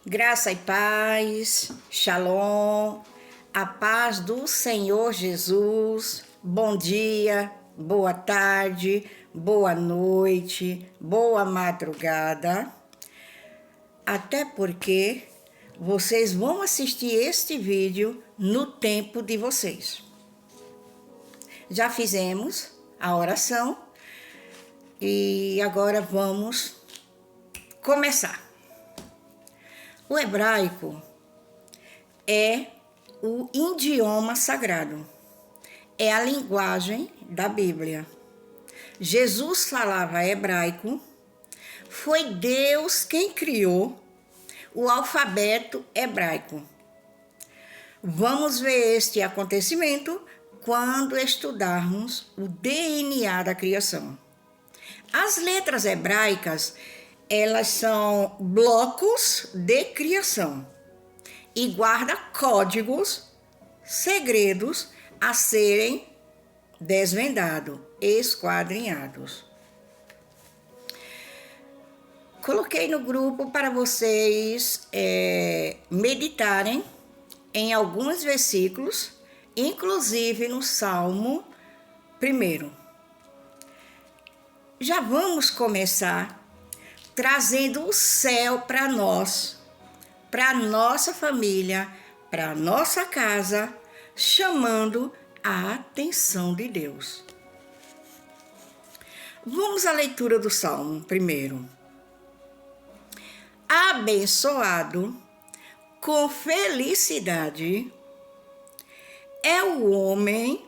Graça e paz, shalom, a paz do Senhor Jesus. Bom dia, boa tarde, boa noite, boa madrugada. Até porque vocês vão assistir este vídeo no tempo de vocês. Já fizemos a oração e agora vamos começar. O hebraico é o idioma sagrado, é a linguagem da Bíblia. Jesus falava hebraico, foi Deus quem criou o alfabeto hebraico. Vamos ver este acontecimento quando estudarmos o DNA da criação. As letras hebraicas, elas são blocos de criação e guarda códigos, segredos a serem desvendados, esquadrinhados. Coloquei no grupo para vocês meditarem em alguns versículos, inclusive no Salmo 1. Já vamos começar trazendo o céu para nós, para nossa família, para nossa casa, chamando a atenção de Deus. Vamos à leitura do Salmo 1. Abençoado com felicidade é o homem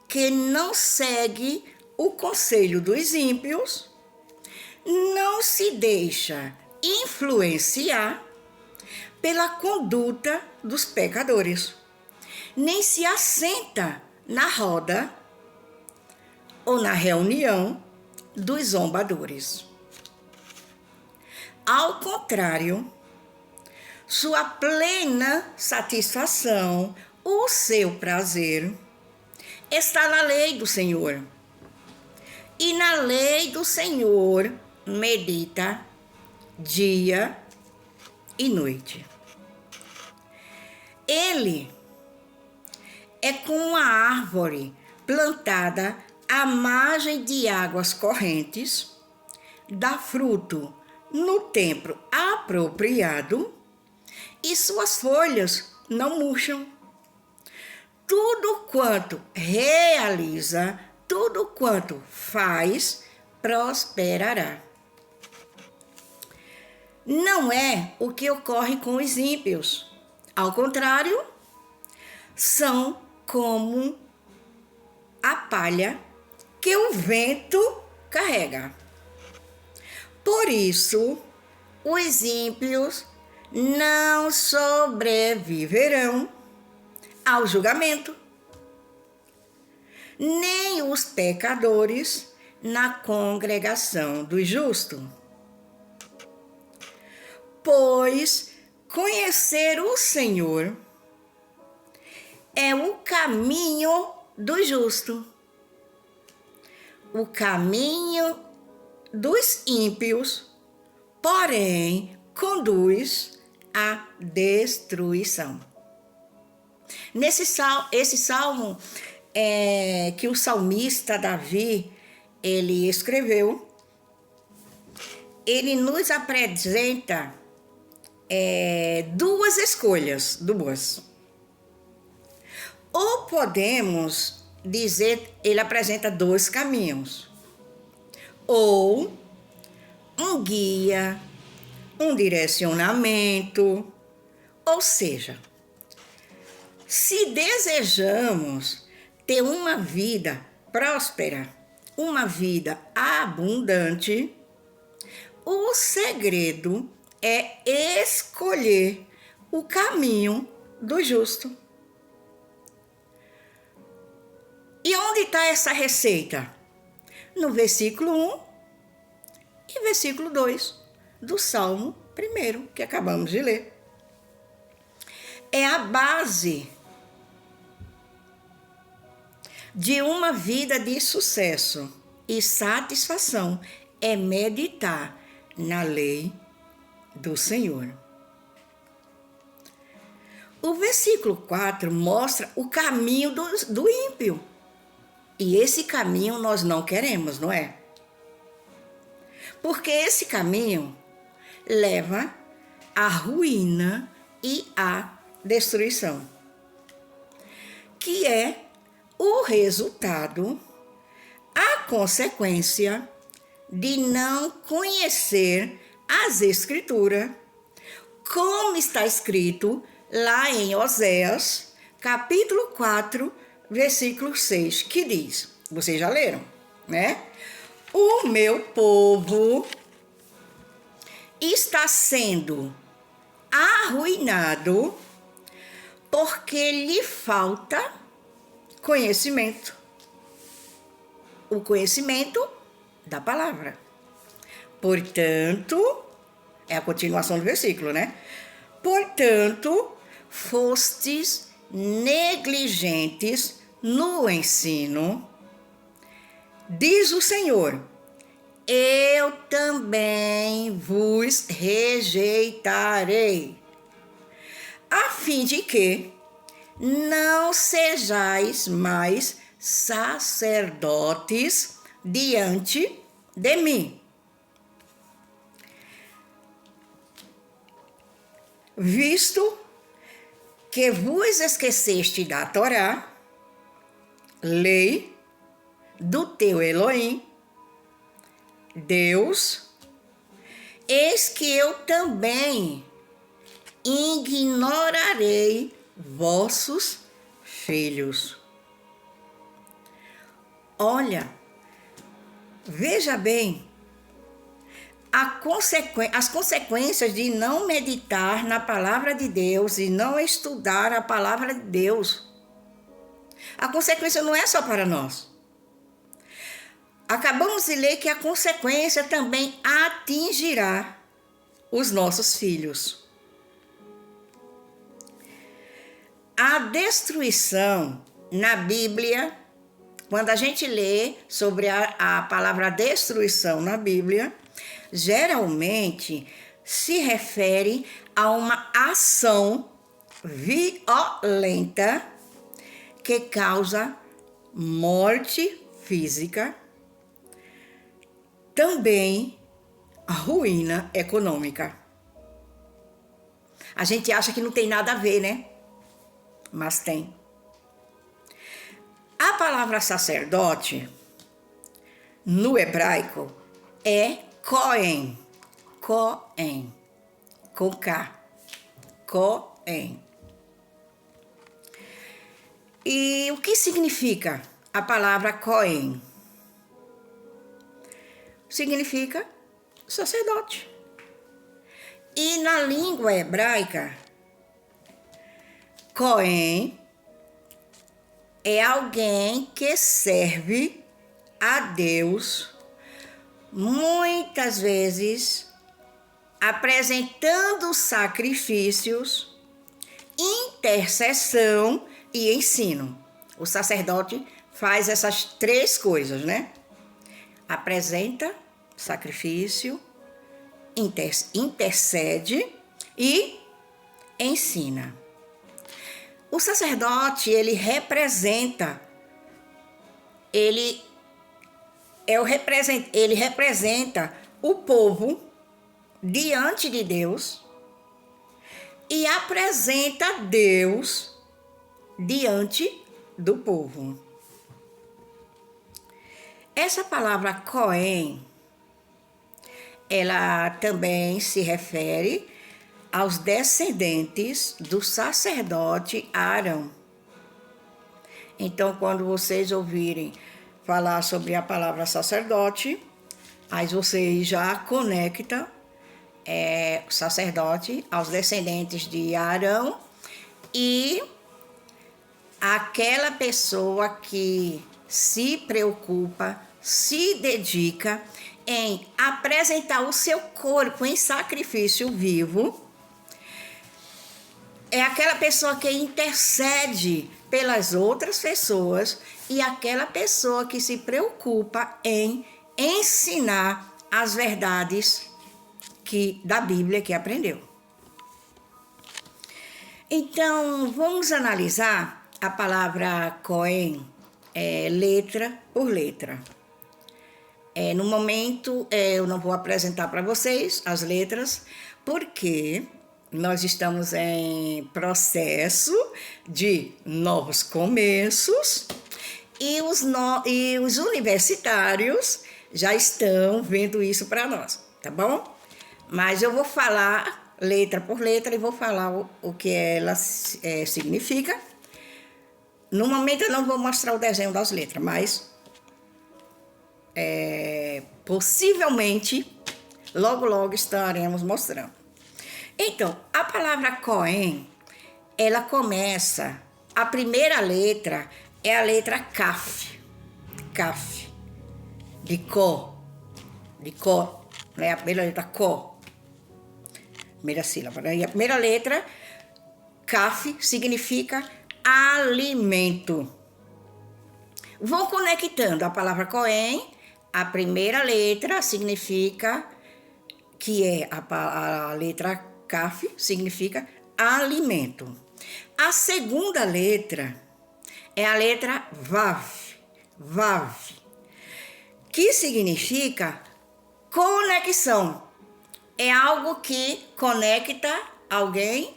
que não segue o conselho dos ímpios, não se deixa influenciar pela conduta dos pecadores, nem se assenta na roda ou na reunião dos zombadores. Ao contrário, sua plena satisfação, o seu prazer, está na lei do Senhor. E na lei do Senhor medita dia e noite. Ele é como uma árvore plantada à margem de águas correntes, dá fruto no tempo apropriado e suas folhas não murcham. Tudo quanto realiza, tudo quanto faz, prosperará. Não é o que ocorre com os ímpios. Ao contrário, são como a palha que o vento carrega. Por isso, os ímpios não sobreviverão ao julgamento, nem os pecadores na congregação dos justos. Pois conhecer o Senhor é o caminho do justo. O caminho dos ímpios, porém, conduz à destruição. Esse salmo que o salmista Davi ele escreveu, ele nos apresenta duas escolhas, Ou podemos dizer, ele apresenta dois caminhos. Ou um guia, um direcionamento. Ou seja, se desejamos ter uma vida próspera, uma vida abundante, o segredo é escolher o caminho do justo. E onde está essa receita? No versículo 1 e versículo 2 do Salmo 1, que acabamos de ler. É a base de uma vida de sucesso e satisfação, é meditar na lei do Senhor. O versículo 4 mostra o caminho do ímpio. E esse caminho nós não queremos, não é? Porque esse caminho leva à ruína e à destruição, que é o resultado, a consequência de não conhecer as Escrituras, como está escrito lá em Oséias, capítulo 4, versículo 6, que diz, vocês já leram, né? O meu povo está sendo arruinado porque lhe falta conhecimento. O conhecimento da palavra. Portanto, é a continuação do versículo, né? Portanto, fostes negligentes no ensino, diz o Senhor, eu também vos rejeitarei, a fim de que não sejais mais sacerdotes diante de mim. Visto que vos esqueceste da Torá, lei do teu Elohim, Deus, eis que eu também ignorarei vossos filhos. Olha, veja bem, as consequências de não meditar na palavra de Deus e não estudar a palavra de Deus. A consequência não é só para nós. Acabamos de ler que a consequência também atingirá os nossos filhos. A destruição na Bíblia, quando a gente lê sobre a palavra destruição na Bíblia, geralmente se refere a uma ação violenta que causa morte física, também ruína econômica. A gente acha que não tem nada a ver, né? Mas tem. A palavra sacerdote, no hebraico, é Cohen. Cohen. Com K. Cohen. E o que significa a palavra Cohen? Significa sacerdote. E na língua hebraica, Cohen é alguém que serve a Deus, muitas vezes apresentando sacrifícios, intercessão e ensino. O sacerdote faz essas três coisas, né? Apresenta sacrifício, intercede e ensina. O sacerdote, ele representa o povo diante de Deus e apresenta Deus diante do povo. Essa palavra Cohen, ela também se refere aos descendentes do sacerdote Arão. Então, quando vocês ouvirem falar sobre a palavra sacerdote, aí vocês já conectam o sacerdote aos descendentes de Arão e aquela pessoa que se preocupa, se dedica em apresentar o seu corpo em sacrifício vivo. É aquela pessoa que intercede pelas outras pessoas e aquela pessoa que se preocupa em ensinar as verdades da Bíblia que aprendeu. Então, vamos analisar a palavra Cohen, letra por letra. No momento, eu não vou apresentar para vocês as letras, porque nós estamos em processo de novos começos e os universitários já estão vendo isso para nós, tá bom? Mas eu vou falar letra por letra e vou falar o que ela significa. No momento eu não vou mostrar o desenho das letras, mas possivelmente logo estaremos mostrando. Então, a palavra Cohen, ela começa, a primeira letra é a letra Kaf, de Có, né? A primeira letra Có, primeira sílaba, né? E a primeira letra, Kaf, significa alimento. Vão conectando a palavra Cohen, a primeira letra significa, que é a letra Kaf, significa alimento. A segunda letra é a letra Vav, que significa conexão. É algo que conecta alguém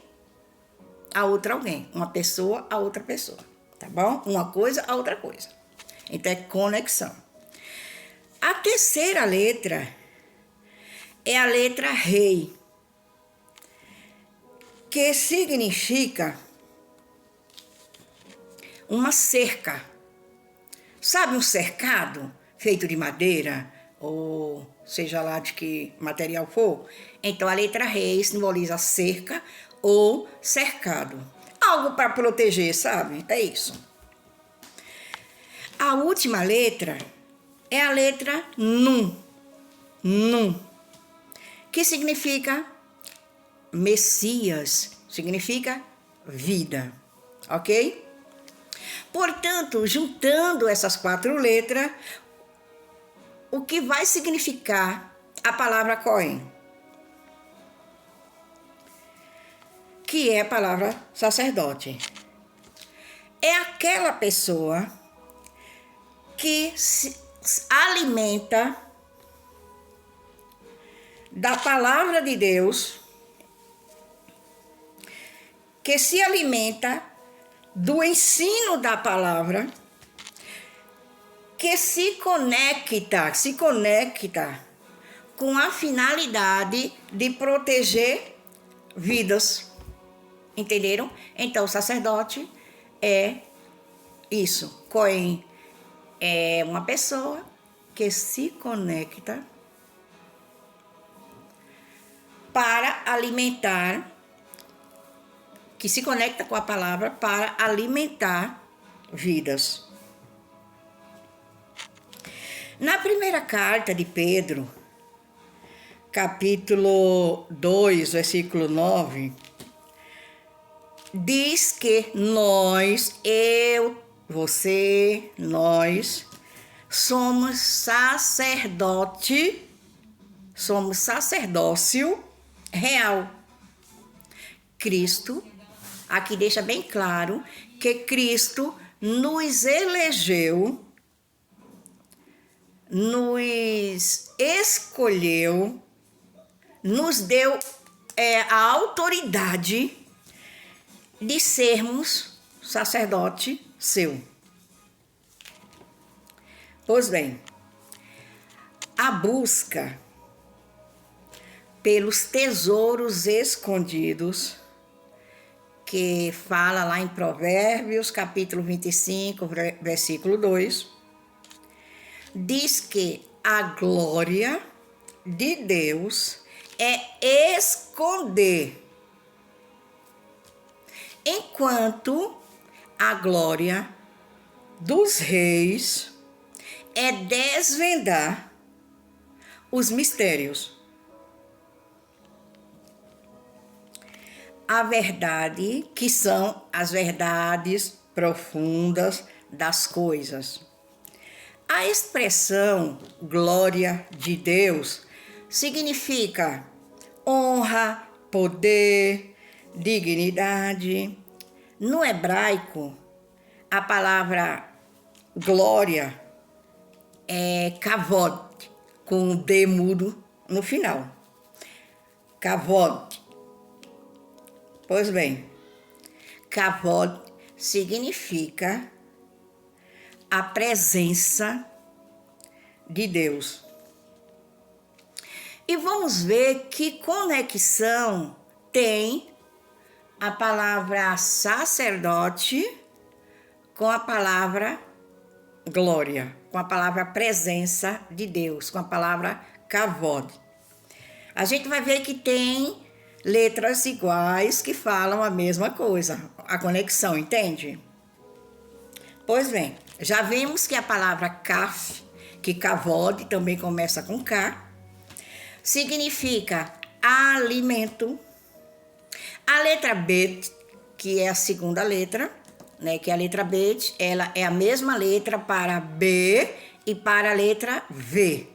a outra alguém, uma pessoa a outra pessoa, tá bom? Uma coisa a outra coisa. Então é conexão. A terceira letra é a letra Rei, que significa uma cerca. Sabe um cercado feito de madeira, ou seja lá de que material for? Então a letra Rei simboliza cerca ou cercado. Algo para proteger, sabe? É isso. A última letra é a letra Nun, que significa Messias, significa vida, ok? Portanto, juntando essas 4 letras, o que vai significar a palavra Cohen? Que é a palavra sacerdote. É aquela pessoa que se alimenta da palavra de Deus, que se alimenta do ensino da palavra, que se conecta com a finalidade de proteger vidas. Entenderam? Então, o sacerdote é isso. Cohen é uma pessoa que se conecta para alimentar, que se conecta com a palavra para alimentar vidas. Na primeira carta de Pedro, capítulo 2, versículo 9, diz que nós, você, nós, somos sacerdócio real. Cristo, aqui deixa bem claro que Cristo nos elegeu, nos escolheu, nos deu a autoridade de sermos sacerdote seu. Pois bem, a busca pelos tesouros escondidos, que fala lá em Provérbios, capítulo 25, versículo 2, diz que a glória de Deus é esconder, enquanto a glória dos reis é desvendar os mistérios. A verdade, que são as verdades profundas das coisas. A expressão glória de Deus significa honra, poder, dignidade. No hebraico, a palavra glória é kavod, com um D mudo no final. Kavod. Pois bem, kavod significa a presença de Deus. E vamos ver que conexão tem a palavra sacerdote com a palavra glória, com a palavra presença de Deus, com a palavra kavod. A gente vai ver que tem letras iguais que falam a mesma coisa, a conexão, entende? Pois bem, já vimos que a palavra kaf, que kavod também começa com K, significa alimento. A letra Bet, que é a segunda letra, né, que é a letra Bet, ela é a mesma letra para B e para a letra V.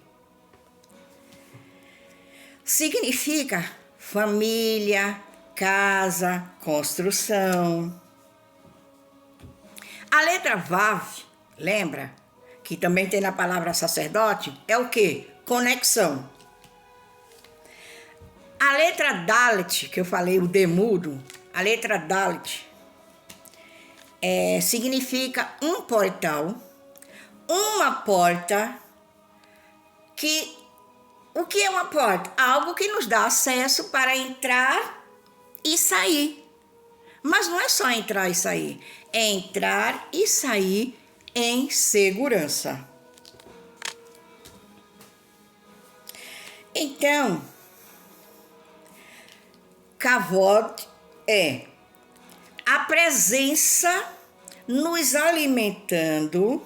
Significa família, casa, construção. A letra Vav, lembra? Que também tem na palavra sacerdote, é o quê? Conexão. A letra Dalet, que eu falei, o D mudo, a letra Dalet significa um portal, uma porta que... O que é uma porta? Algo que nos dá acesso para entrar e sair. Mas não é só entrar e sair, é entrar e sair em segurança. Então, kavod é a presença nos alimentando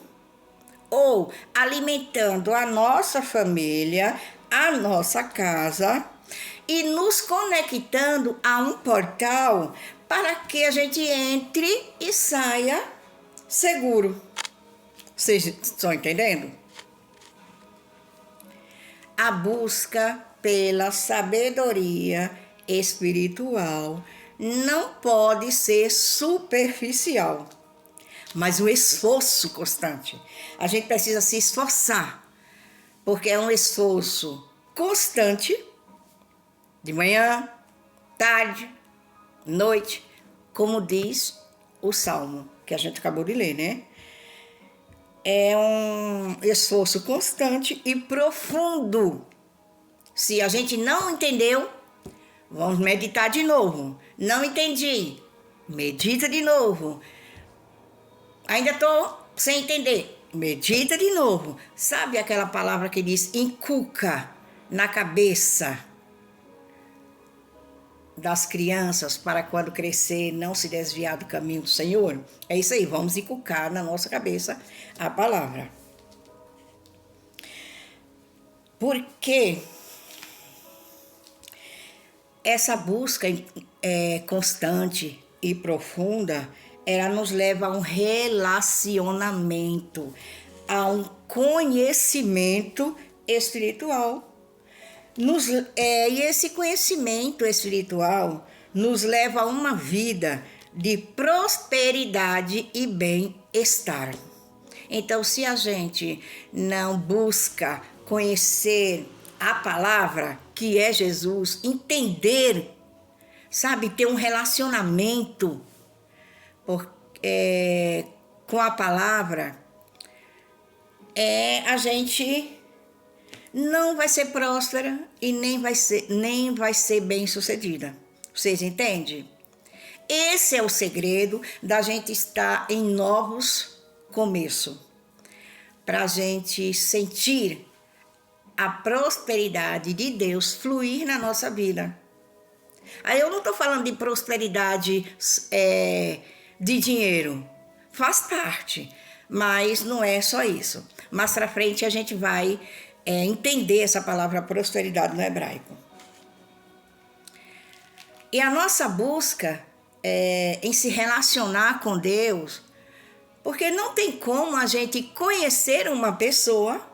ou alimentando a nossa família, a nossa casa e nos conectando a um portal para que a gente entre e saia seguro. Vocês estão entendendo? A busca pela sabedoria espiritual não pode ser superficial, mas um esforço constante. A gente precisa se esforçar, porque é um esforço constante, de manhã, tarde, noite, como diz o Salmo, que a gente acabou de ler, né? É um esforço constante e profundo. Se a gente não entendeu, vamos meditar de novo. Não entendi, medita de novo. Ainda estou sem entender, medita de novo. Sabe aquela palavra que diz inculca na cabeça das crianças para quando crescer não se desviar do caminho do Senhor? É isso aí, vamos inculcar na nossa cabeça a palavra. Porque essa busca constante e profunda, ela nos leva a um relacionamento, a um conhecimento espiritual. E esse conhecimento espiritual nos leva a uma vida de prosperidade e bem-estar. Então, se a gente não busca conhecer a palavra, que é Jesus, entender, sabe, ter um relacionamento com a palavra, a gente não vai ser próspera e nem vai ser bem-sucedida. Vocês entendem? Esse é o segredo da gente estar em novos começos, para a gente sentir a prosperidade de Deus fluir na nossa vida. Aí eu não estou falando de prosperidade de dinheiro, faz parte, mas não é só isso. Mais para frente a gente vai entender essa palavra prosperidade no hebraico. E a nossa busca em se relacionar com Deus, porque não tem como a gente conhecer uma pessoa,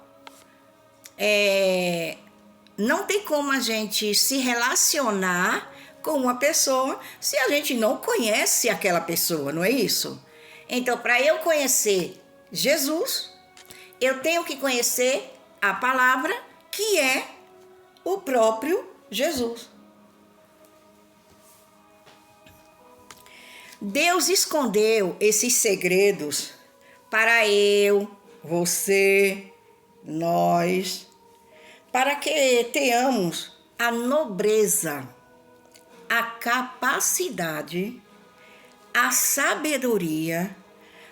não tem como a gente se relacionar com uma pessoa se a gente não conhece aquela pessoa, não é isso? Então, para eu conhecer Jesus, eu tenho que conhecer a palavra, que é o próprio Jesus. Deus escondeu esses segredos para eu, você, nós, para que tenhamos a nobreza, a capacidade, a sabedoria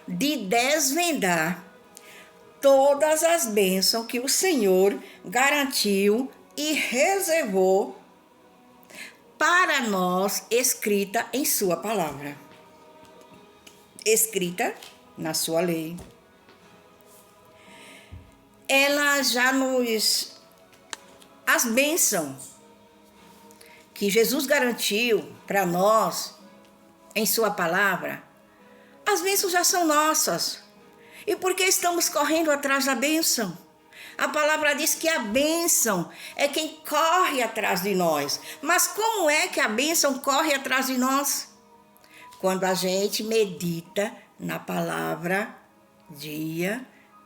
de desvendar todas as bênçãos que o Senhor garantiu e reservou para nós, escrita em sua palavra, escrita na sua lei. Ela já nos... As bênçãos que Jesus garantiu para nós em sua palavra, as bênçãos já são nossas. E por que estamos correndo atrás da bênção? A palavra diz que a bênção é quem corre atrás de nós. Mas como é que a bênção corre atrás de nós? Quando a gente medita na palavra dia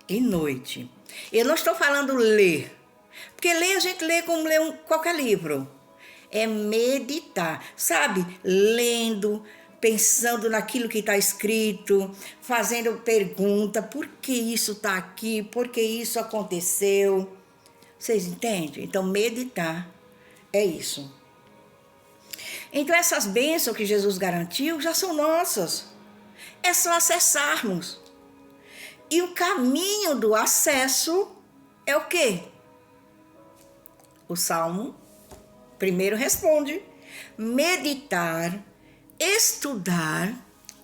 e noite. Eu não estou falando ler, porque ler a gente lê como lê qualquer livro. É meditar, sabe? Lendo, pensando naquilo que está escrito, fazendo pergunta, por que isso está aqui, por que isso aconteceu? Vocês entendem? Então, meditar é isso. Então, essas bênçãos que Jesus garantiu já são nossas. É só acessarmos. E o caminho do acesso é o quê? O Salmo primeiro responde: meditar, estudar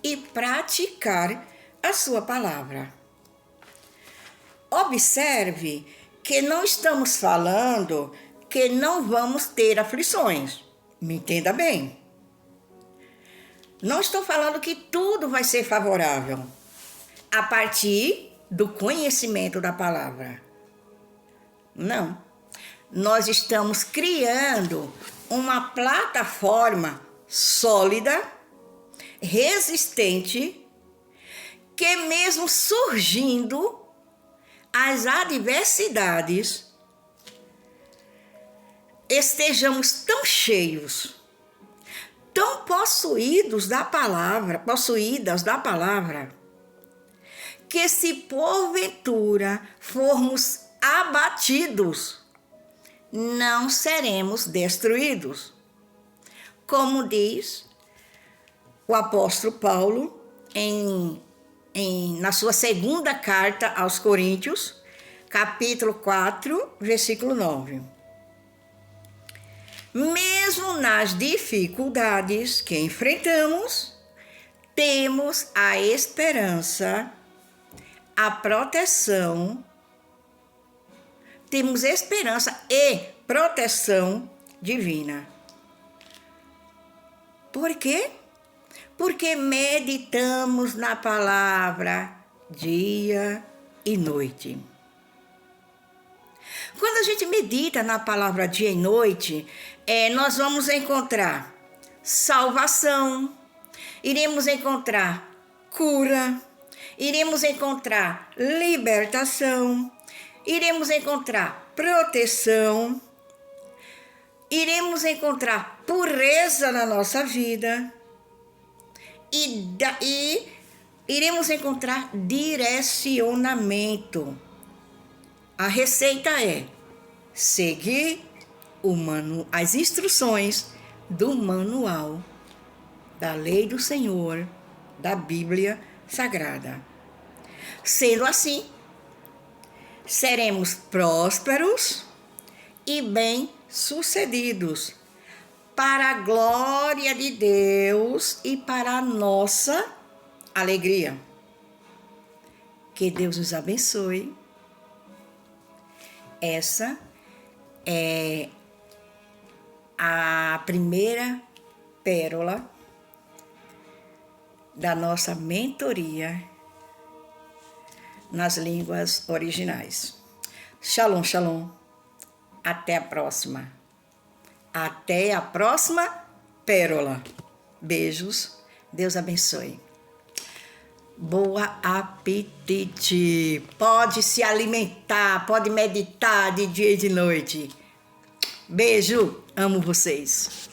e praticar a sua palavra. Observe que não estamos falando que não vamos ter aflições. Me entenda bem. Não estou falando que tudo vai ser favorável a partir do conhecimento da palavra. Não. Nós estamos criando uma plataforma sólida, resistente, que mesmo surgindo as adversidades, estejamos tão cheios, tão possuídas da palavra, que se porventura formos abatidos, não seremos destruídos. Como diz o apóstolo Paulo na sua segunda carta aos Coríntios, capítulo 4, versículo 9. Mesmo nas dificuldades que enfrentamos, temos a esperança, a proteção, temos esperança e proteção divina. Por quê? Porque meditamos na palavra dia e noite. Quando a gente medita na palavra dia e noite, nós vamos encontrar salvação, iremos encontrar cura, iremos encontrar libertação, iremos encontrar proteção, iremos encontrar pureza na nossa vida e iremos encontrar direcionamento. A receita é seguir as instruções do manual da lei do Senhor, da Bíblia Sagrada. Sendo assim, seremos prósperos e bem-sucedidos para a glória de Deus e para a nossa alegria. Que Deus nos abençoe. Essa é a primeira pérola da nossa mentoria nas línguas originais. Shalom, shalom. Até a próxima. Até a próxima pérola. Beijos, Deus abençoe. Boa apetite! Pode se alimentar, pode meditar de dia e de noite. Beijo, amo vocês.